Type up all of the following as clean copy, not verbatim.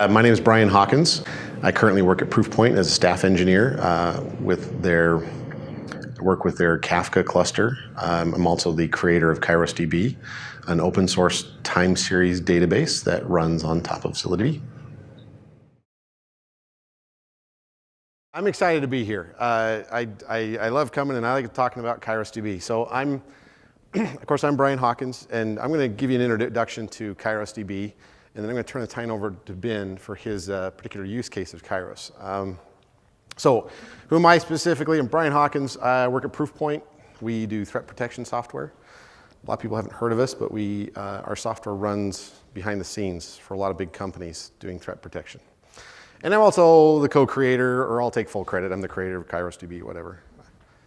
My name is Brian Hawkins. I currently work at Proofpoint as a staff engineer work with their Kafka cluster. I'm also the creator of KairosDB, an open source time series database that runs on top of ScyllaDB. I'm excited to be here. I love coming and I like talking about KairosDB. So of course, I'm Brian Hawkins, and I'm going to give you an introduction to KairosDB. And then I'm going to turn the time over to Ben for his particular use case of Kairos. So who am I specifically? I'm Brian Hawkins. I work at Proofpoint. We do threat protection software. A lot of people haven't heard of us, but our software runs behind the scenes for a lot of big companies doing threat protection. And I'm also the co-creator, or I'll take full credit. I'm the creator of KairosDB, whatever,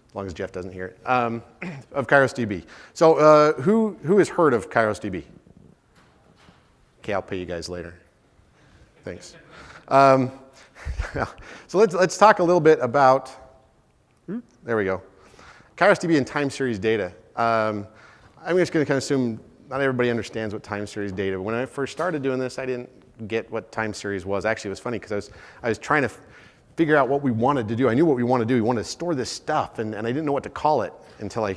as long as Jeff doesn't hear it, of KairosDB. So who has heard of KairosDB? Okay, I'll pay you guys later. Thanks. So let's talk a little bit about, there we go, KairosDB and time-series data. I'm just going to kind of assume not everybody understands what time-series data. But when I first started doing this, I didn't get what time-series was. Actually, it was funny because I was trying to figure out what we wanted to do. I knew what we wanted to do. We wanted to store this stuff, and I didn't know what to call it until I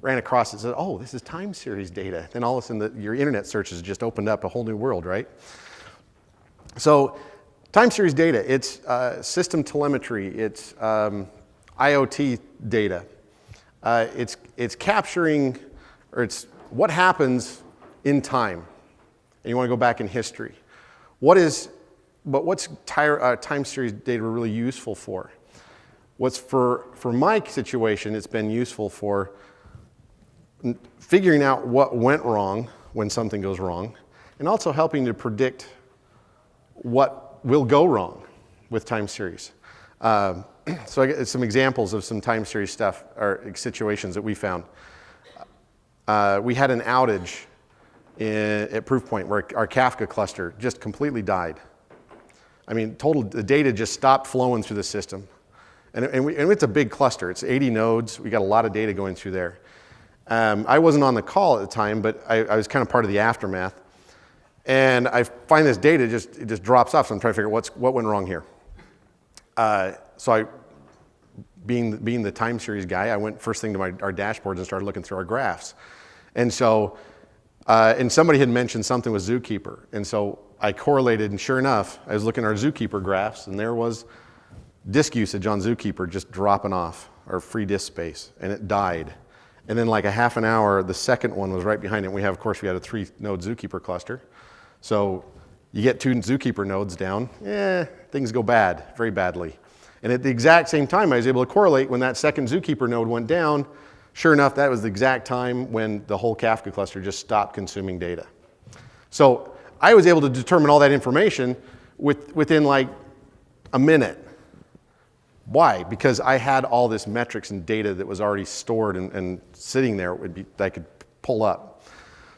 ran across it and said, oh, this is time series data. Then all of a sudden, your internet searches just opened up a whole new world, right? So time series data, it's system telemetry, it's IoT data. It's capturing, or it's what happens in time. And you want to go back in history. What's time series data really useful for? What's for my situation, it's been useful for figuring out what went wrong when something goes wrong, and also helping to predict what will go wrong with time series. So I get some examples of some time series stuff or situations that we found. We had an outage at Proofpoint where our Kafka cluster just completely died. I mean, the data just stopped flowing through the system. And it's a big cluster. It's 80 nodes. We got a lot of data going through there. I wasn't on the call at the time, but I was kind of part of the aftermath. And I find this data it just drops off, so I'm trying to figure out what went wrong here. So being the time series guy, I went first thing to our dashboards and started looking through our graphs. And so, and somebody had mentioned something with Zookeeper. And so I correlated, and sure enough, I was looking at our Zookeeper graphs, and there was disk usage on Zookeeper just dropping off, or free disk space, and it died. And then like a half an hour, the second one was right behind it. We had a 3-node Zookeeper cluster. So you get 2 Zookeeper nodes down, things go bad, very badly. And at the exact same time, I was able to correlate when that second Zookeeper node went down. Sure enough, that was the exact time when the whole Kafka cluster just stopped consuming data. So I was able to determine all that information within like a minute. Why? Because I had all this metrics and data that was already stored and sitting there that I could pull up.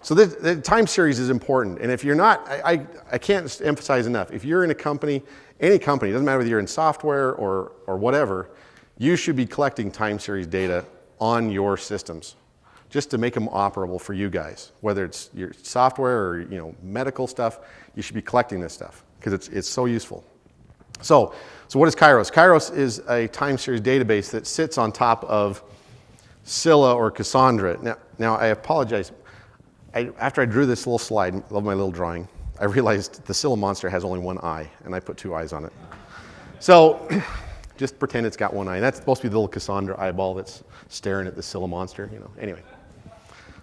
So the time series is important. And if you're not, I can't emphasize enough, if you're in a company, any company, it doesn't matter whether you're in software or whatever, you should be collecting time series data on your systems just to make them operable for you guys. Whether it's your software or medical stuff, you should be collecting this stuff because it's so useful. So what is Kairos? Kairos is a time series database that sits on top of Scylla or Cassandra. Now I apologize. After I drew this little slide, love my little drawing, I realized the Scylla monster has only one eye, and I put 2 eyes on it. So just pretend it's got one eye. That's supposed to be the little Cassandra eyeball that's staring at the Scylla monster. Anyway,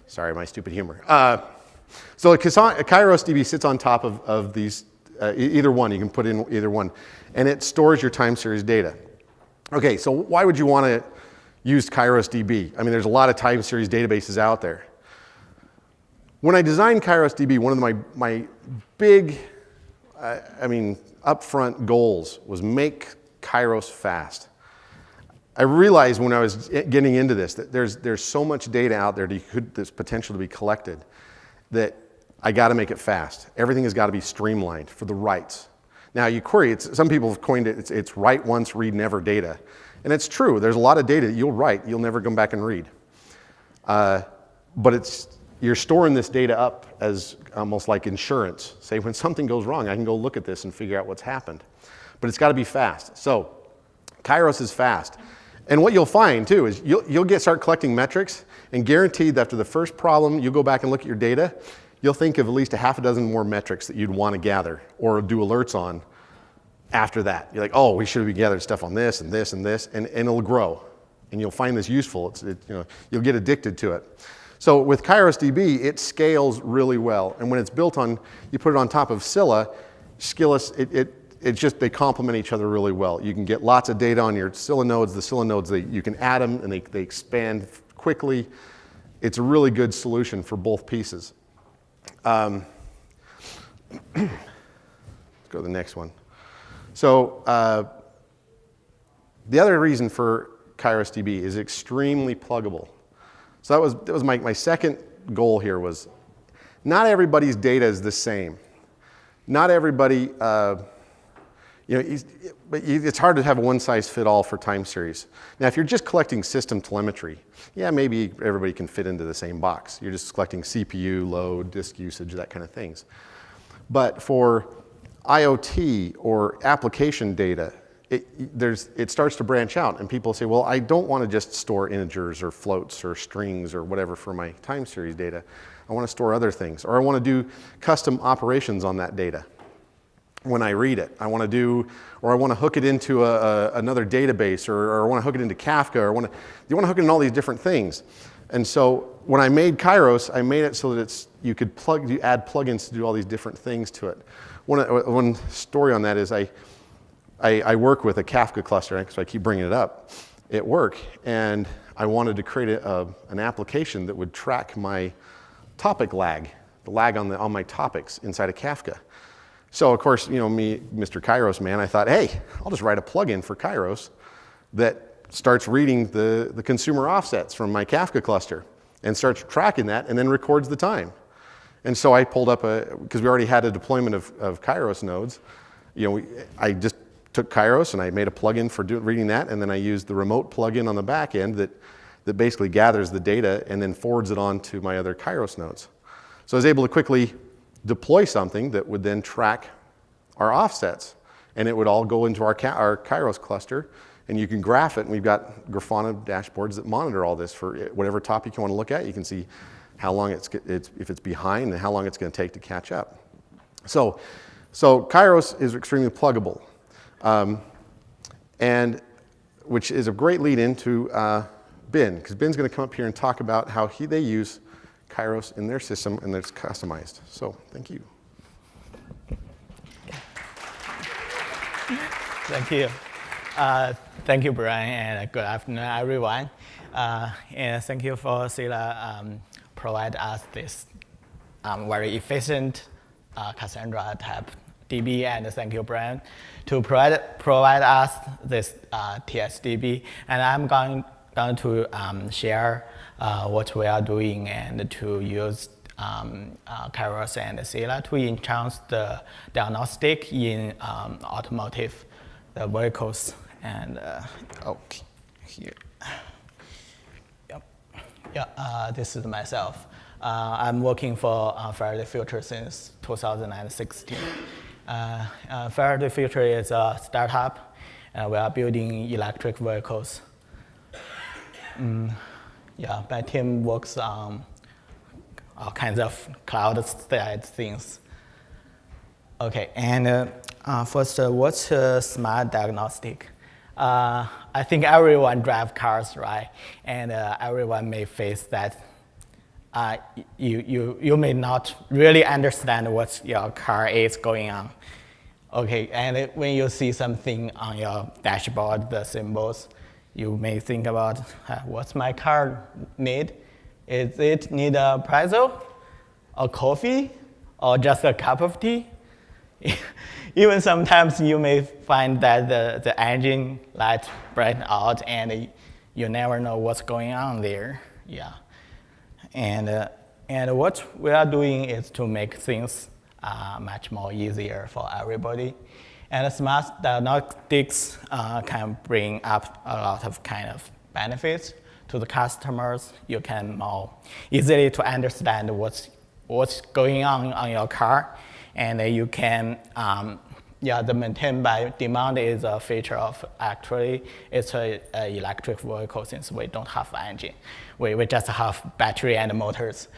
sorry, my stupid humor. So KairosDB sits on top of these. Either one, you can put in either one. And it stores your time series data. Okay, so why would you want to use KairosDB? I mean, there's a lot of time series databases out there. When I designed KairosDB, one of my big, upfront goals was make Kairos fast. I realized when I was getting into this that there's so much data out there that's potential to be collected that I got to make it fast. Everything has got to be streamlined for the writes. Now you query, some people have coined it, it's write once, read never data. And it's true, there's a lot of data that you'll write, you'll never come back and read. But you're storing this data up as almost like insurance. Say when something goes wrong, I can go look at this and figure out what's happened. But it's got to be fast. So Kairos is fast. And what you'll find too is you'll start collecting metrics, and guaranteed that after the first problem, you go back and look at your data, you'll think of at least a half a dozen more metrics that you'd want to gather or do alerts on after that. You're like, oh, we should have gathered stuff on this and this and this, and it'll grow. And you'll find this useful. You'll get addicted to it. So with KairosDB, it scales really well. And when it's built on, you put it on top of Scylla, they complement each other really well. You can get lots of data on your Scylla nodes. The Scylla nodes, you can add them and they expand quickly. It's a really good solution for both pieces. Let's go to the next one. So the other reason for KairosDB is extremely pluggable. So that was my second goal here was not everybody's data is the same. Not everybody, it's hard to have a one-size-fit-all for time series. Now, if you're just collecting system telemetry, yeah, maybe everybody can fit into the same box. You're just collecting CPU, load, disk usage, that kind of things. But for IoT or application data, it starts to branch out, and people say, well, I don't want to just store integers or floats or strings or whatever for my time series data. I want to store other things, or I want to do custom operations on that data when I read it. I want to hook it into another database, or I want to hook it into Kafka, or you want to hook it in all these different things. And so when I made Kairos, I made it so that you could add plugins to do all these different things to it. One story on that is I work with a Kafka cluster, because I keep bringing it up at work, and I wanted to create an application that would track my topic lag, the lag on my topics inside of Kafka. So of course, me, Mr. Kairos man, I thought, hey, I'll just write a plugin for Kairos that starts reading the consumer offsets from my Kafka cluster and starts tracking that and then records the time. And so I pulled up because we already had a deployment of Kairos nodes, I just took Kairos and I made a plugin for reading that, and then I used the remote plugin on the back end that basically gathers the data and then forwards it on to my other Kairos nodes. So I was able to quickly deploy something that would then track our offsets, and it would all go into our Kairos cluster, and you can graph it, and we've got Grafana dashboards that monitor all this for whatever topic you want to look at. You can see how long if it's behind and how long it's going to take to catch up. So Kairos is extremely pluggable, and which is a great lead into Ben, because Ben's going to come up here and talk about how they use Kairos in their system and it's customized. So thank you. Thank you. Thank you, Brian, and good afternoon, everyone. And thank you for Scylla provide us this very efficient Cassandra type DB, and thank you, Brian, to provide us this TSDB. And I'm going to share what we are doing and to use Kairos and Scylla to enhance the diagnostic in automotive the vehicles. And okay, here. Yep. Yeah, this is myself. I'm working for Faraday Future since 2016. Faraday Future is a startup. We are building electric vehicles. Yeah, my team works on all kinds of cloud-side things. Okay, and first, what's smart diagnostic? I think everyone drives cars, right? And everyone may face that. You may not really understand what your car is going on. Okay, and when you see something on your dashboard, the symbols, you may think about, what's my car need? Is it need a pretzel, a coffee, or just a cup of tea? Even sometimes you may find that the engine light bright out and you never know what's going on there. Yeah, and what we are doing is to make things much more easier for everybody. And smart diagnostics can bring up a lot of kind of benefits to the customers, you can more easily to understand what's going on your car, and you can, the maintain by demand is a feature of actually it's an electric vehicle since we don't have engine. We just have battery and motors.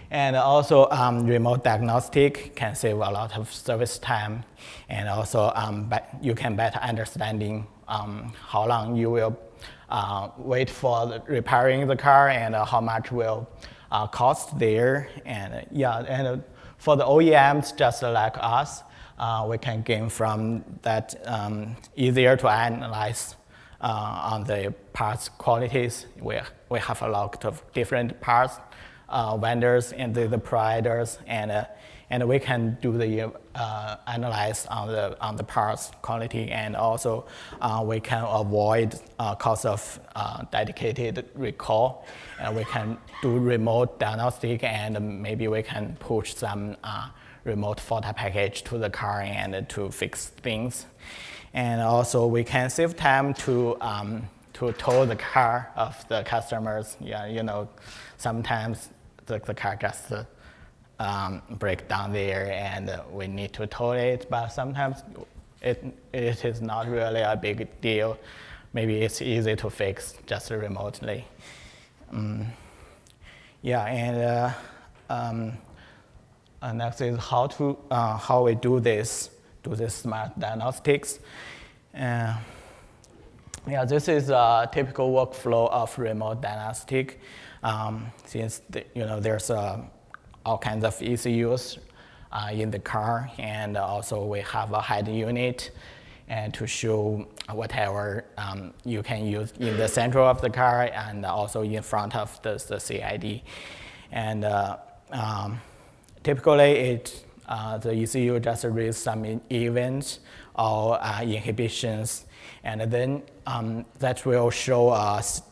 And also remote diagnostic can save a lot of service time, and also you can better understanding how long you will wait for repairing the car and how much will cost there. And and for the OEMs just like us, we can gain from that easier to analyze on the parts qualities. We have a lot of different parts vendors and the providers, and we can do the analyze on the parts quality, and also we can avoid cost of dedicated recall, and we can do remote diagnostic, and maybe we can push some remote photo package to the car and to fix things, and also we can save time to tow the car of the customers. Sometimes the car just break down there and we need to tow it, but sometimes it is not really a big deal. Maybe it's easy to fix just remotely. Next is how we do this smart diagnostics. This is a typical workflow of remote diagnostic. Since there's all kinds of ECUs in the car, and also we have a head unit and to show whatever you can use in the center of the car and also in front of the CID. And typically the ECU just reads some events or inhibitions, and then that will show us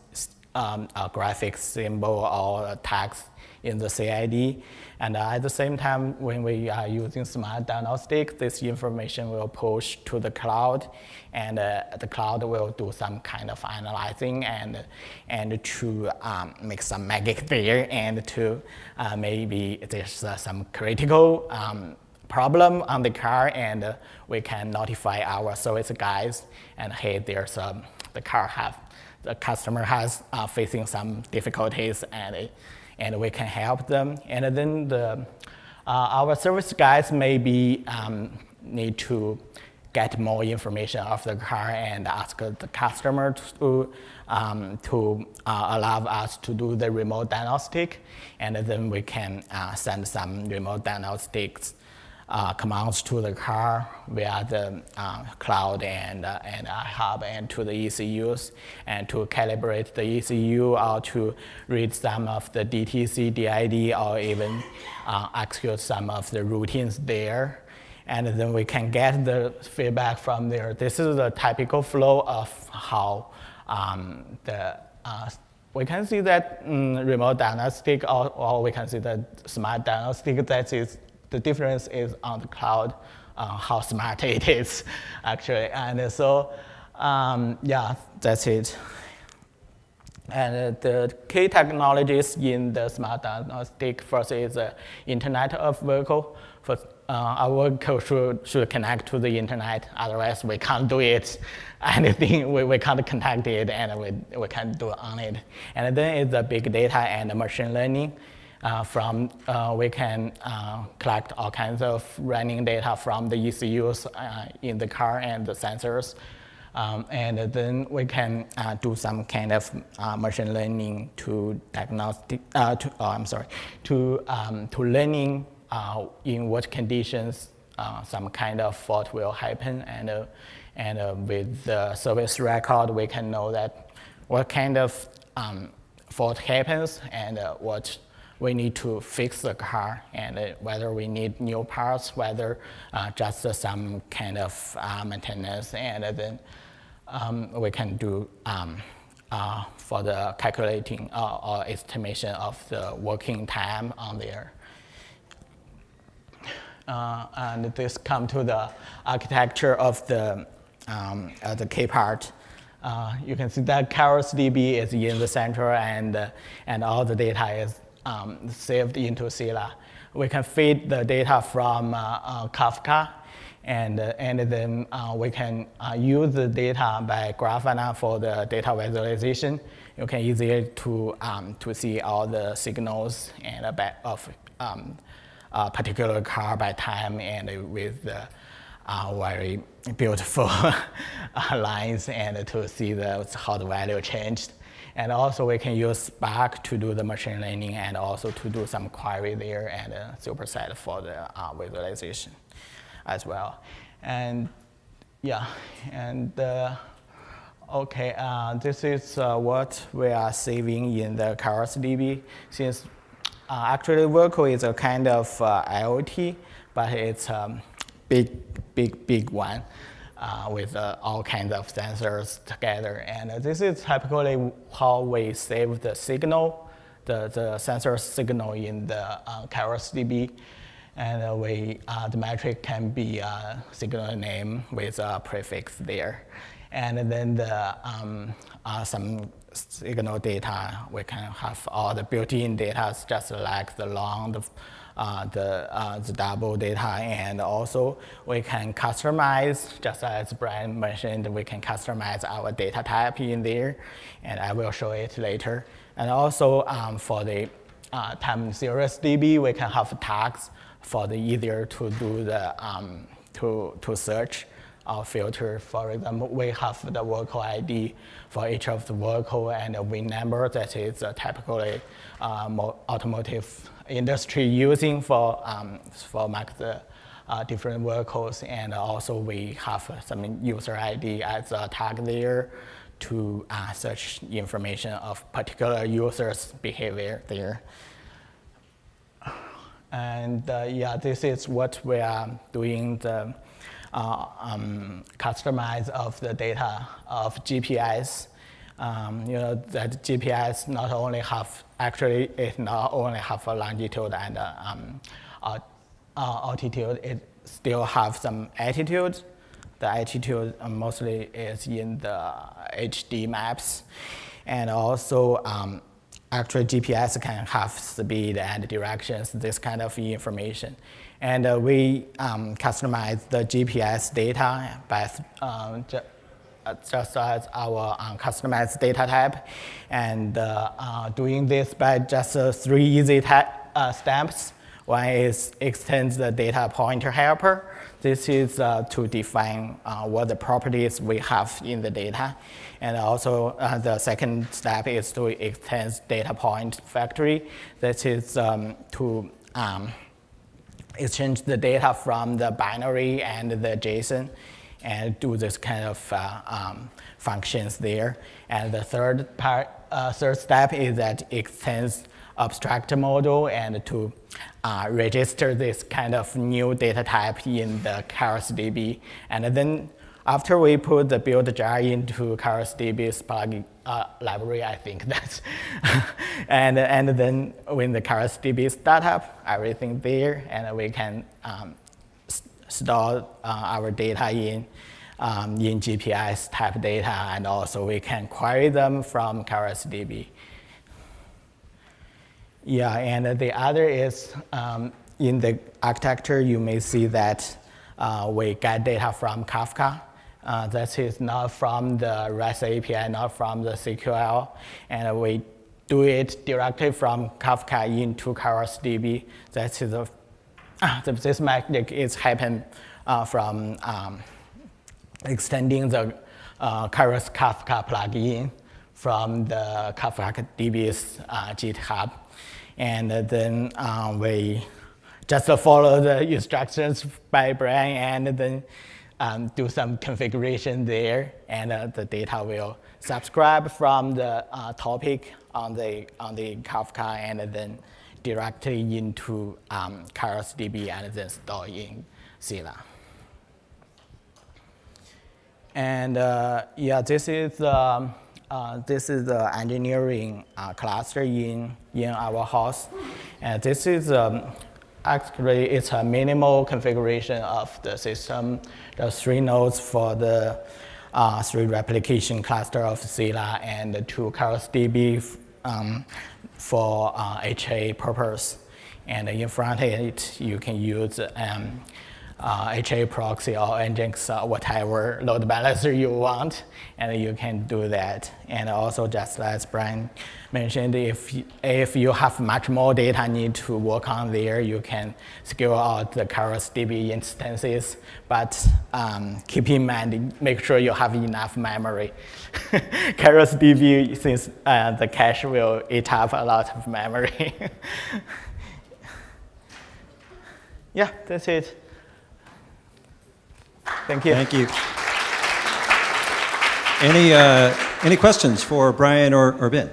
a graphic symbol or a text in the CID. And at the same time, when we are using smart diagnostic, this information will push to the cloud, and the cloud will do some kind of analyzing and to make some magic there, and to maybe there's some critical problem on the car, and we can notify our service guys, and hey, there's the customer has facing some difficulties, and we can help them. And then our service guys maybe need to get more information of the car and ask the customer to allow us to do the remote diagnostic, and then we can send some remote diagnostics commands to the car via the cloud and hub and to the ECUs, and to calibrate the ECU or to read some of the DTC, DID, or even execute some of the routines there. And then we can get the feedback from there. This is the typical flow of how we can see that remote diagnostic, or we can see that smart diagnostic. That is, the difference is on the cloud, how smart it is, actually. And so, that's it. And the key technologies in the smart diagnostic first is the Internet of Vehicle. First, our vehicle should connect to the internet, otherwise we can't do it. Anything, we can't connect it, and we can't do on it. And then it's the big data and machine learning. We can collect all kinds of running data from the ECUs in the car and the sensors, and then we can do some kind of machine learning to learning in what conditions some kind of fault will happen, and with the service record we can know that what kind of fault happens and what we need to fix the car, and whether we need new parts, whether just some kind of maintenance, and then we can do for the calculating or estimation of the working time on there. And this come to the architecture of the key part. You can see that KairosDB is in the center, and all the data is saved into Scylla. We can feed the data from Kafka, and then we can use the data by Grafana for the data visualization. You can easily to see all the signals and of a particular car by time, and with the very beautiful lines, and to see how the value changed. And also we can use Spark to do the machine learning, and also to do some query there, and superset for the visualization as well. And yeah, and okay, this is what we are saving in the KairosDB. Since actually Worko is a kind of IoT, but it's a big one with all kinds of sensors together. And this is typically how we save the signal, the sensor signal in the KairosDB. And the metric can be a signal name with a prefix there. And then some signal data, we can have all the built-in data, just like the long, the double data, and also we can customize, just as Brian mentioned, we can customize our data type in there, and I will show it later. And also for the Time-Series DB, we can have tags for the easier to do the to search or filter. For example, we have the Worko ID for each of the Worko, and a VIN number that is typically automotive industry using for mark the different Workos. And also we have some user ID as a tag there to search information of particular users' behavior there. And yeah, this is what we are doing, the customize of the data of GPS. You know, that GPS not only have, actually it not only have a longitude and altitude, it still have some altitude. The altitude mostly is in the HD maps. And also, actually GPS can have speed and directions, this kind of information. And we customize the GPS data by just as our customized data type, and doing this by just 3 easy steps. One is extend the data pointer helper. This is to define what the properties we have in the data. And also the second step is to extend data point factory. That is to exchange the data from the binary and the JSON, and do this kind of functions there. And the third step is that extends abstract model, and to register this kind of new data type in the KairosDB. And then after we put the build jar into KairosDB's plugin library, I think that's, and then when the KairosDB start up, everything there, and we can store our data in GPS type data, and also we can query them from KairosDB. Yeah, and the other is in the architecture, you may see that we get data from Kafka. That is not from the REST API, not from the SQL, and we do it directly from Kafka into KairosDB. That is this magic is happen from extending the Kairos Kafka plugin from the Kafka DB's GitHub. And then we just follow the instructions by Brian, and then do some configuration there, and the data will subscribe from the topic on the Kafka, and then directly into KairosDB, and then store in Scylla. And yeah, this is the engineering cluster in our house, and this is actually it's a minimal configuration of the system. There's 3 nodes for the 3 replication cluster of Scylla and 2 KairosDB for HA purpose. And in front of it, you can use HA proxy or Nginx, whatever load balancer you want, and you can do that. And also, just as Brian mentioned, if you have much more data need to work on there, you can scale out the KairosDB instances, but keep in mind, make sure you have enough memory. KairosDB, since the cache will eat up a lot of memory. Yeah, that's it. Thank you. Thank you. Any questions for Brian or Ben?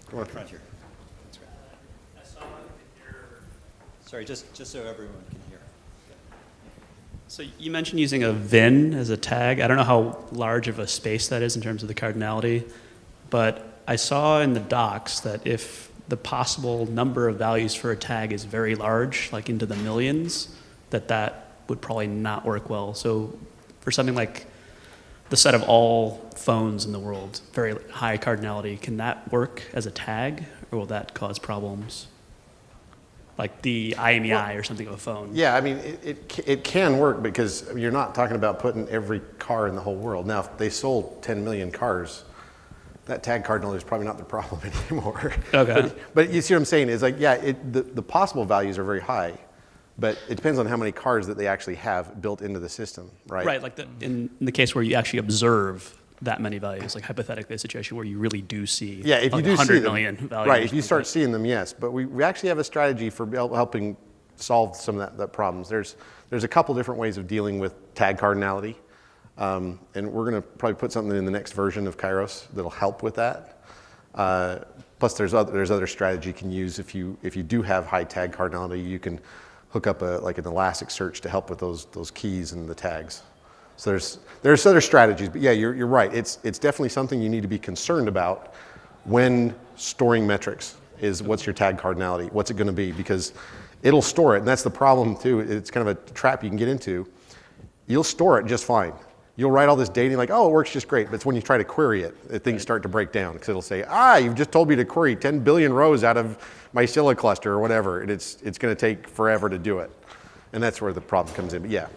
Come on. Front here. Sorry, just so everyone can hear. So you mentioned using a VIN as a tag. I don't know how large of a space that is in terms of the cardinality, but I saw in the docs that if the possible number of values for a tag is very large, like into the millions, that would probably not work well. So for something like the set of all phones in the world, very high cardinality, can that work as a tag, or will that cause problems? Like the IMEI or something of a phone. Yeah, I mean, it can work because you're not talking about putting every car in the whole world. Now, if they sold 10 million cars, that tag cardinality is probably not the problem anymore. Okay. But you see what I'm saying? Is like, yeah, the possible values are very high, but it depends on how many cars that they actually have built into the system, right? Right, like in the case where you actually observe that many values, like hypothetically a situation where you really do see Yeah, if like you do 100 see them, million values. right, if you start seeing them, yes. But we actually have a strategy for helping solve some of that problems. There's a couple different ways of dealing with tag cardinality. And we're going to probably put something in the next version of Kairos that'll help with that. Plus, there's other strategy you can use if you do have high tag cardinality. You can hook up like an Elasticsearch to help with those keys and the tags. So there's other strategies, but yeah, you're right. It's definitely something you need to be concerned about when storing metrics. Is what's your tag cardinality? What's it going to be? Because it'll store it, and that's the problem too. It's kind of a trap you can get into. You'll store it just fine. You'll write all this data, and you're like, oh, it works just great. But it's when you try to query it, things start to break down, because it'll say, you've just told me to query 10 billion rows out of my Scylla cluster or whatever, and it's going to take forever to do it. And that's where the problem comes in. But yeah.